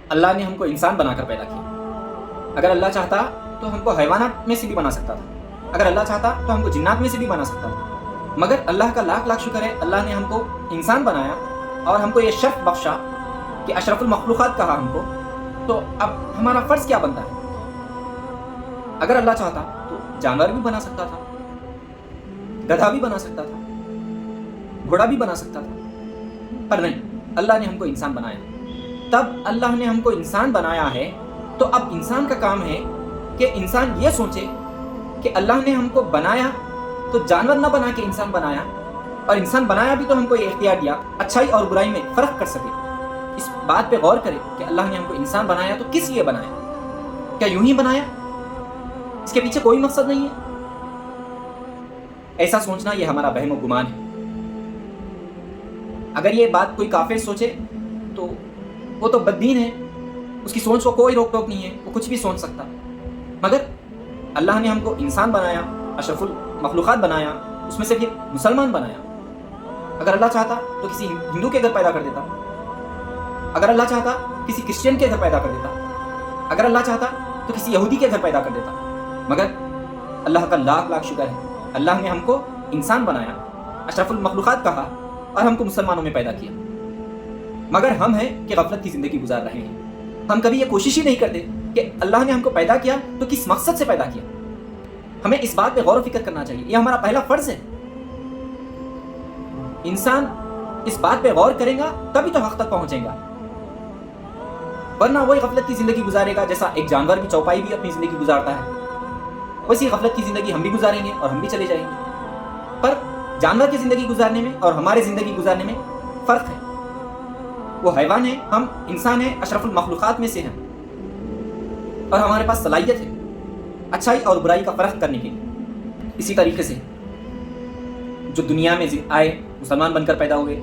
اللہ نے ہم کو انسان بنا کر پیدا کیا. اگر اللہ چاہتا تو ہم کو حیوانات میں سے بھی بنا سکتا تھا. اگر اللہ چاہتا تو ہم کو جنات میں سے بھی بنا سکتا تھا. مگر اللہ کا لاکھ لاکھ شکر ہے, اللہ نے ہم کو انسان بنایا اور ہم کو یہ شرف بخشا کہ اشرف المخلوقات کہا ہم کو. تو اب ہمارا فرض کیا بنتا ہے؟ اگر اللہ چاہتا تو جانور بھی بنا سکتا تھا, گدھا بھی بنا سکتا تھا, گھوڑا بھی بنا سکتا تھا, پر نہیں, اللہ نے ہم کو انسان بنایا. تب اللہ نے ہم کو انسان بنایا ہے تو اب انسان کا کام ہے کہ انسان یہ سوچے کہ اللہ نے ہم کو بنایا تو جانور نہ بنا کے انسان بنایا, اور انسان بنایا بھی تو ہم کو یہ اختیار دیا اچھائی اور برائی میں فرق کر سکے. اس بات پہ غور کرے کہ اللہ نے ہم کو انسان بنایا تو کس لیے بنایا؟ کیا یوں ہی بنایا؟ اس کے پیچھے کوئی مقصد نہیں ہے؟ ایسا سوچنا یہ ہمارا وہم و گمان ہے. اگر یہ بات کوئی کافر سوچے تو وہ تو بددین ہے, اس کی سوچ کو کوئی روک ٹوک نہیں ہے, وہ کچھ بھی سوچ سکتا. مگر اللہ نے ہم کو انسان بنایا, اشرف المخلوقات بنایا, اس میں سے پھر مسلمان بنایا. اگر اللہ چاہتا تو کسی ہندو کے گھر پیدا کر دیتا, اگر اللہ چاہتا کسی کرسچن کے گھر پیدا کر دیتا, اگر اللہ چاہتا تو کسی یہودی کے گھر پیدا کر دیتا. مگر اللہ کا لاکھ لاکھ شکر ہے, اللہ نے ہم کو انسان بنایا, اشرف المخلوقات کہا اور ہم کو مسلمانوں میں پیدا کیا. مگر ہم ہیں کہ غفلت کی زندگی گزار رہے ہیں. ہم کبھی یہ کوشش ہی نہیں کرتے کہ اللہ نے ہم کو پیدا کیا تو کس مقصد سے پیدا کیا. ہمیں اس بات پہ غور و فکر کرنا چاہیے, یہ ہمارا پہلا فرض ہے. انسان اس بات پہ غور کرے گا تبھی تو حق تک پہنچے گا, ورنہ وہی غفلت کی زندگی گزارے گا جیسا ایک جانور بھی چوپائی بھی اپنی زندگی گزارتا ہے. ویسی غفلت کی زندگی ہم بھی گزاریں گے اور ہم بھی چلے جائیں گے. پر جانور کی زندگی گزارنے میں اور ہماری زندگی گزارنے میں فرق ہے. وہ حیوان ہے, ہم انسان ہیں, اشرف المخلوقات میں سے ہیں, اور ہمارے پاس صلاحیت ہے اچھائی اور برائی کا فرق کرنے کی. اسی طریقے سے جو دنیا میں آئے, مسلمان بن کر پیدا ہوئے,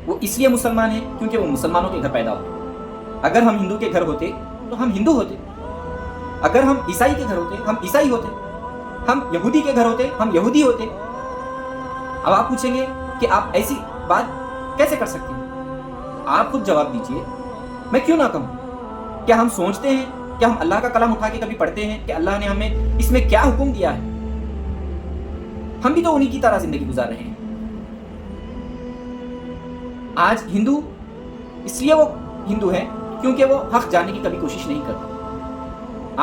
وہ اس لیے مسلمان ہیں کیونکہ وہ مسلمانوں کے گھر پیدا ہوئے. اگر ہم ہندو کے گھر ہوتے تو ہم ہندو ہوتے, اگر ہم عیسائی کے گھر ہوتے ہم عیسائی ہوتے, ہم یہودی کے گھر ہوتے ہم یہودی ہوتے. اب آپ پوچھیں گے کہ آپ ایسی بات کیسے کر سکتے ہیں؟ آپ خود جواب دیجئے, میں کیوں نہ کہوں؟ کیا ہم سوچتے ہیں, کیا ہم اللہ کا کلام اٹھا کے کبھی پڑھتے ہیں کہ اللہ نے ہمیں اس میں کیا حکم دیا ہے؟ ہم بھی تو انہی کی طرح زندگی گزار رہے ہیں. آج ہندو اس لیے وہ ہندو ہے کیونکہ وہ حق جاننے کی کبھی کوشش نہیں کرتا.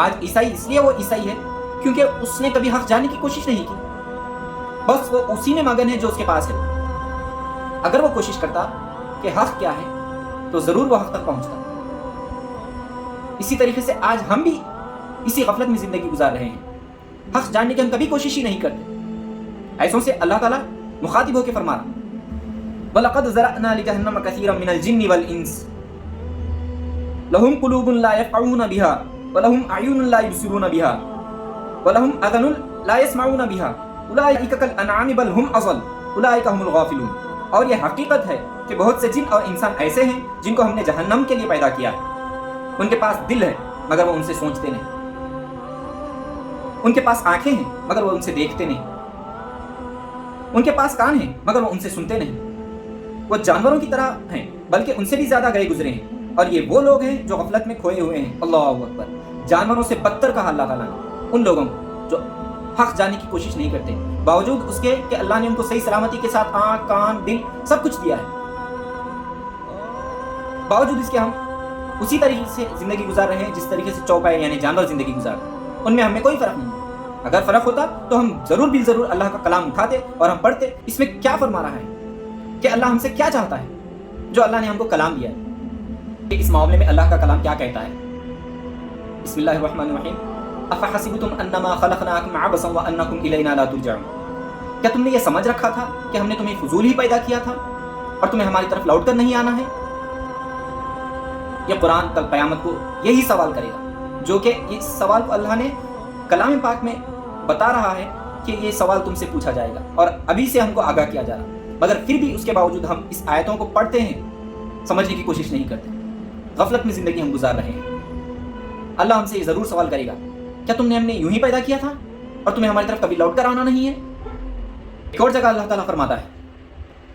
آج عیسائی اس لیے وہ عیسائی ہے کیونکہ اس نے کبھی حق جاننے کی کوشش نہیں کی. بس وہ اسی میں مگن ہے جو اس کے پاس ہے. اگر وہ کوشش کرتا کہ حق کیا ہے تو ضرور وہ حق تک پہنچتا. اسی طریقے سے آج ہم بھی اسی غفلت میں زندگی گزار رہے ہیں, حق جاننے کی ہم کبھی کوشش ہی نہیں کرتے. ایسوں سے اللہ تعالیٰ مخاطب ہو کے فرما رہا, وَلَقَدْ ذَرَأْنَا لِجَهَنَّمَ كَثِيرًا مِنَ الْجِنِّ وَالْإِنسِ لَهُمْ قُلُوبٌ لَا يَفْقَهُونَ بِهَا وَلَهُمْ أَعْيُنٌ لَا يُبْصِرُونَ بِهَا وَلَهُمْ آذَانٌ لَا يَسْمَعُونَ بِهَا أُولَٰئِكَ كَالْأَنْعَامِ بَلْ هُمْ أَضَلُّ أُولَٰئِكَ هُمُ الْغَافِلُونَ. اور یہ حقیقت ہے کہ بہت سے جن اور انسان ایسے ہیں جن کو ہم نے جہنم کے لیے پیدا کیا ہے. ان کے پاس دل ہے مگر وہ ان سے سوچتے نہیں, ان کے پاس آنکھیں ہیں مگر وہ ان سے دیکھتے نہیں, ان کے پاس کان ہیں مگر وہ ان سے سنتے نہیں. وہ جانوروں کی طرح ہیں بلکہ ان سے بھی زیادہ گئے گزرے ہیں, اور یہ وہ لوگ ہیں جو غفلت میں کھوئے ہوئے ہیں. اللہ اکبر. جانوروں سے بدتر کہا اللہ تعالیٰ نے ان لوگوں کو جو حق جاننے کی کوشش نہیں کرتے, باوجود اس کے کہ اللہ نے ان کو صحیح سلامتی کے ساتھ آنکھ, کان, دل سب کچھ دیا ہے. باوجود اس کے ہم اسی طریقے سے زندگی گزار رہے ہیں جس طریقے سے چوپائے یعنی جانور زندگی گزار رہے ہیں. ان میں ہمیں کوئی فرق نہیں ہے. اگر فرق ہوتا تو ہم ضرور بالضرور اللہ کا کلام اٹھاتے اور ہم پڑھتے. اس میں کیا فرما رہا ہے کہ اللہ ہم سے کیا چاہتا ہے جو اللہ نے ہم کو کلام دیا ہے, کہ اس معاملے میں اللہ کا کلام کیا کہتا ہے. بسم اللہ الرحمن الرحیم. افحسبتم انما خلقناکم عبثا وانکم الینا لا ترجعون. کیا تم نے یہ سمجھ رکھا تھا کہ ہم نے تمہیں فضول ہی پیدا کیا تھا اور تمہیں ہماری طرف لوٹ کر نہیں آنا ہے؟ یہ قرآن کل قیامت کو یہی سوال کرے گا, جو کہ اس سوال کو اللہ نے کلام پاک میں بتا رہا ہے کہ یہ سوال تم سے پوچھا جائے گا, اور ابھی سے ہم کو آگاہ کیا جا رہا. مگر پھر بھی اس کے باوجود ہم اس آیتوں کو پڑھتے ہیں, سمجھنے کی کوشش نہیں کرتے. غفلت میں زندگی ہم گزار رہے ہیں. اللہ ہم سے یہ ضرور سوال کرے گا, کیا تم نے ہم نے یوں ہی پیدا کیا تھا اور تمہیں ہماری طرف کبھی لوٹ کر آنا نہیں ہے؟ ایک اور جگہ اللہ تعالیٰ فرماتا ہے,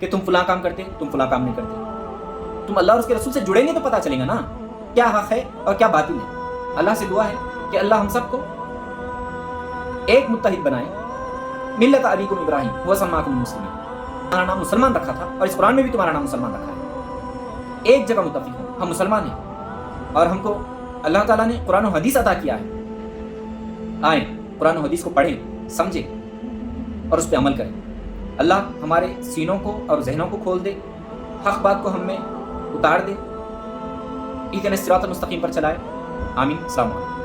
کہ تم فلاں کام کرتے تم فلاں کام نہیں کرتے. تم اللہ اور اس کے رسول سے جڑیں گے تو پتہ چلے گا نا کیا حق ہے اور کیا باطل ہے. اللہ سے دعا ہے کہ اللہ ہم سب کو ایک متحد بنائے. ملت ابیکم ابراہیم ہوا سماکم المسلمین. تمہارا نام مسلمان رکھا تھا اور اس قرآن میں بھی تمہارا نام مسلمان رکھا ہے. ایک جگہ متفق ہو, ہم مسلمان ہیں اور ہم کو اللہ تعالیٰ نے قرآن و حدیث عطا کیا ہے. آئیں قرآن و حدیث کو پڑھیں, سمجھیں اور اس پہ عمل کریں. اللہ ہمارے سینوں کو اور ذہنوں کو کھول دے, حق بات کو ہم میں اتار دے, اہدنا الصراط المستقیم پر چلائے. آمین. السلام علیکم.